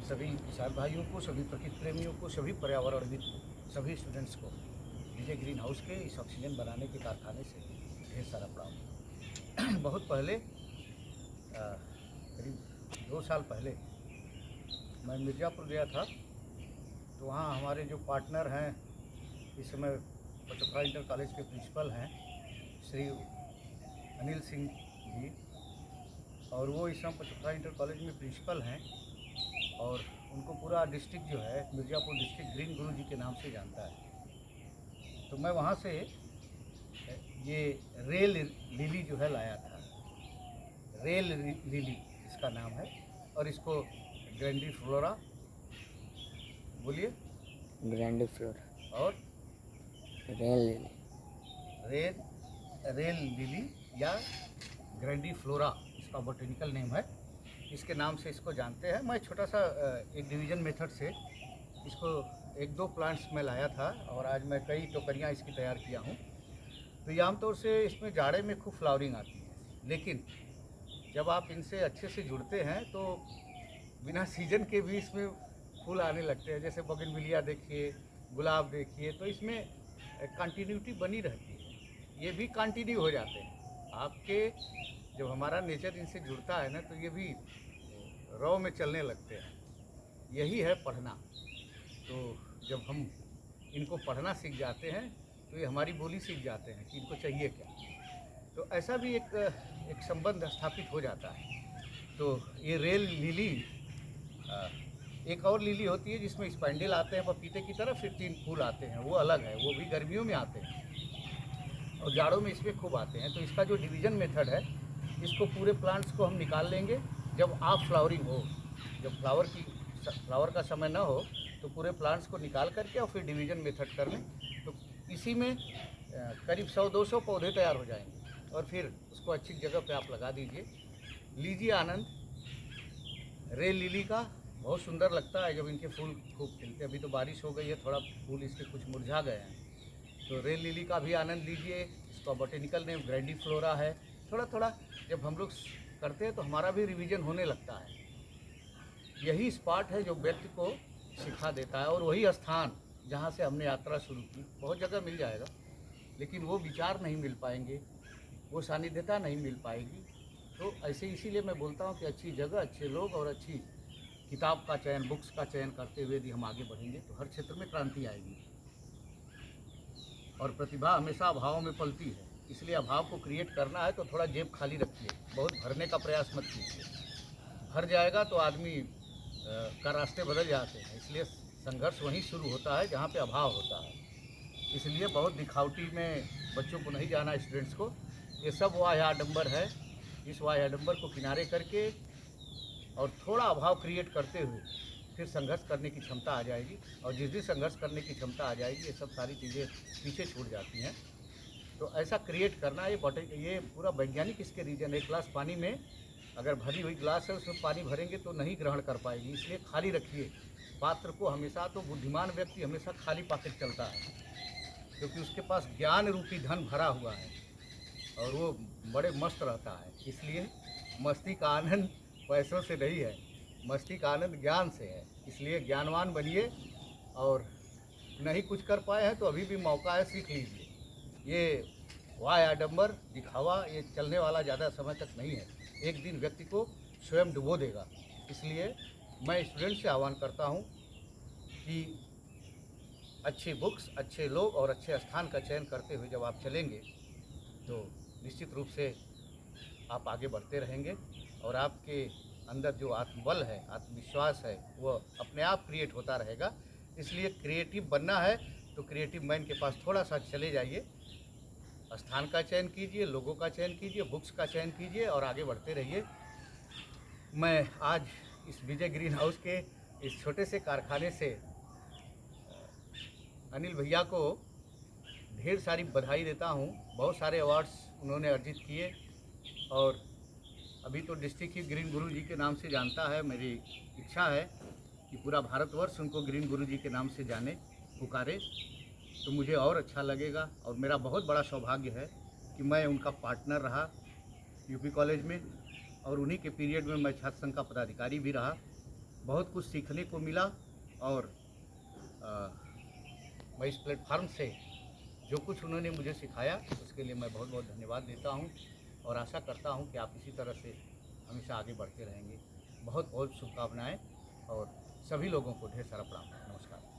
सभी किसान भाइयों को, सभी प्रकृति प्रेमियों को, सभी पर्यावरणविद को, सभी स्टूडेंट्स को विजय ग्रीन हाउस के इस ऑक्सीजन बनाने के कारखाने से ढेर सारा प्रणाम। बहुत पहले करीब 2 साल पहले मैं मिर्ज़ापुर गया था, तो वहाँ हमारे जो पार्टनर हैं, इस समय पचोखड़ा इंटर कॉलेज के प्रिंसिपल हैं श्री अनिल सिंह जी, और वो इस समय पचोखड़ा इंटर कॉलेज में प्रिंसिपल हैं और उनको पूरा डिस्ट्रिक्ट जो है मिर्ज़ापुर डिस्ट्रिक्ट ग्रीन गुरु जी के नाम से जानता है। तो मैं वहाँ से ये रेल लिली जो है लाया था। रेल लिली इसका नाम है और इसको ग्रैंडीफ्लोरा, बोलिए, ग्रैंडीफ्लोरा और रेल लिली या ग्रैंडीफ्लोरा इसका बोटेनिकल नेम है। इसके नाम से इसको जानते हैं। मैं छोटा सा एक डिवीज़न मेथड से इसको 1-2 प्लांट्स में लाया था और आज मैं कई टोकरियाँ इसकी तैयार किया हूँ। तो ये आमतौर से इसमें जाड़े में खूब फ्लावरिंग आती है, लेकिन जब आप इनसे अच्छे से जुड़ते हैं तो बिना सीजन के भी इसमें फूल आने लगते हैं। जैसे बोगनविलिया देखिए, गुलाब देखिए, तो इसमें कंटिन्यूटी बनी रहती है। ये भी कंटिन्यू हो जाते हैं आपके। जब हमारा नेचर इनसे जुड़ता है ना, तो ये भी रॉ में चलने लगते हैं। यही है पढ़ना। तो जब हम इनको पढ़ना सीख जाते हैं तो ये हमारी बोली सीख जाते हैं कि इनको चाहिए क्या। तो ऐसा भी एक संबंध स्थापित हो जाता है। तो ये रेल लिली, एक और लिली होती है जिसमें स्पैंडल आते हैं पपीते की तरह, फिर 3 फूल आते हैं, वो अलग है, वो भी गर्मियों में आते हैं और जाड़ों में इसमें खूब आते हैं। तो इसका जो डिवीज़न मेथड है, इसको पूरे प्लांट्स को हम निकाल लेंगे जब आप फ्लावरिंग हो। जब फ्लावर का समय ना हो तो पूरे प्लांट्स को निकाल करके और फिर डिवीज़न मेथड कर लें। तो इसी में करीब 100-200 पौधे तैयार हो जाएंगे और फिर उसको अच्छी जगह पे आप लगा दीजिए। लीजिए आनंद रेल लिली का। बहुत सुंदर लगता है जब इनके फूल खूब खिलते हैं। अभी तो बारिश हो गई है, थोड़ा फूल इसके कुछ मुरझा गए हैं। तो रेल लिली का भी आनंद लीजिए। इसका बोटेनिकल नेम ग्रैंडीफ्लोरा है। थोड़ा थोड़ा जब हम लोग करते हैं तो हमारा भी रिवीजन होने लगता है। यही स्पॉट है जो व्यक्ति को सिखा देता है और वही स्थान जहाँ से हमने यात्रा शुरू की। बहुत जगह मिल जाएगा, लेकिन वो विचार नहीं मिल पाएंगे, वो सानिध्यता नहीं मिल पाएगी। तो ऐसे इसीलिए मैं बोलता हूँ कि अच्छी जगह, अच्छे लोग और अच्छी किताब का चयन, बुक्स का चयन करते हुए यदि हम आगे बढ़ेंगे तो हर क्षेत्र में क्रांति आएगी। और प्रतिभा हमेशा अभाव में पलती है, इसलिए अभाव को क्रिएट करना है तो थोड़ा जेब खाली रखिए, बहुत भरने का प्रयास मत कीजिए। भर जाएगा तो आदमी का रास्ते बदल जाते हैं। इसलिए संघर्ष वहीं शुरू होता है जहाँ पे अभाव होता है। इसलिए बहुत दिखावटी में बच्चों को नहीं जाना, स्टूडेंट्स को। ये सब वाह्य आडंबर है। इस वाह्य आडंबर को किनारे करके और थोड़ा अभाव क्रिएट करते हुए फिर संघर्ष करने की क्षमता आ जाएगी। और जिस दिन संघर्ष करने की क्षमता आ जाएगी, ये सब सारी चीज़ें पीछे छूट जाती हैं। तो ऐसा क्रिएट करना, ये पूरा वैज्ञानिक इसके रीजन है। एक गिलास पानी में अगर भरी हुई गिलास है, उसमें पानी भरेंगे तो नहीं ग्रहण कर पाएगी। इसलिए खाली रखिए पात्र को हमेशा। तो बुद्धिमान व्यक्ति हमेशा खाली पॉकेट चलता है, क्योंकि उसके पास ज्ञान रूपी धन भरा हुआ है और वो बड़े मस्त रहता है। इसलिए मस्ती का आनंद पैसों से नहीं है, मस्ती का आनंद ज्ञान से है। इसलिए ज्ञानवान बनिए। और नहीं कुछ कर पाए हैं तो अभी भी मौका है, सीख लीजिए। ये वाह्य आडंबर, दिखावा, ये चलने वाला ज़्यादा समय तक नहीं है। एक दिन व्यक्ति को स्वयं डुबो देगा। इसलिए मैं स्टूडेंट से आह्वान करता हूँ कि अच्छे बुक्स, अच्छे लोग और अच्छे स्थान का चयन करते हुए जब आप चलेंगे तो निश्चित रूप से आप आगे बढ़ते रहेंगे और आपके अंदर जो आत्मबल है, आत्मविश्वास है, वो अपने आप क्रिएट होता रहेगा। इसलिए क्रिएटिव बनना है तो क्रिएटिव मैन के पास थोड़ा सा चले जाइए, स्थान का चयन कीजिए, लोगों का चयन कीजिए, बुक्स का चयन कीजिए और आगे बढ़ते रहिए। मैं आज इस विजय ग्रीन हाउस के इस छोटे से कारखाने से अनिल भैया को ढेर सारी बधाई देता हूँ। बहुत सारे अवार्ड्स उन्होंने अर्जित किए और अभी तो डिस्ट्रिक्ट ही ग्रीन गुरु जी के नाम से जानता है। मेरी इच्छा है कि पूरा भारतवर्ष उनको ग्रीन गुरु जी के नाम से जाने, पुकारे, तो मुझे और अच्छा लगेगा। और मेरा बहुत बड़ा सौभाग्य है कि मैं उनका पार्टनर रहा यूपी कॉलेज में और उन्हीं के पीरियड में मैं छात्र संघ का पदाधिकारी भी रहा। बहुत कुछ सीखने को मिला और मैं इस प्लेटफार्म से जो कुछ उन्होंने मुझे सिखाया उसके लिए मैं बहुत बहुत धन्यवाद देता हूँ और आशा करता हूँ कि आप इसी तरह से हमेशा आगे बढ़ते रहेंगे। बहुत बहुत शुभकामनाएं और सभी लोगों को ढेर सारा प्रणाम। नमस्कार।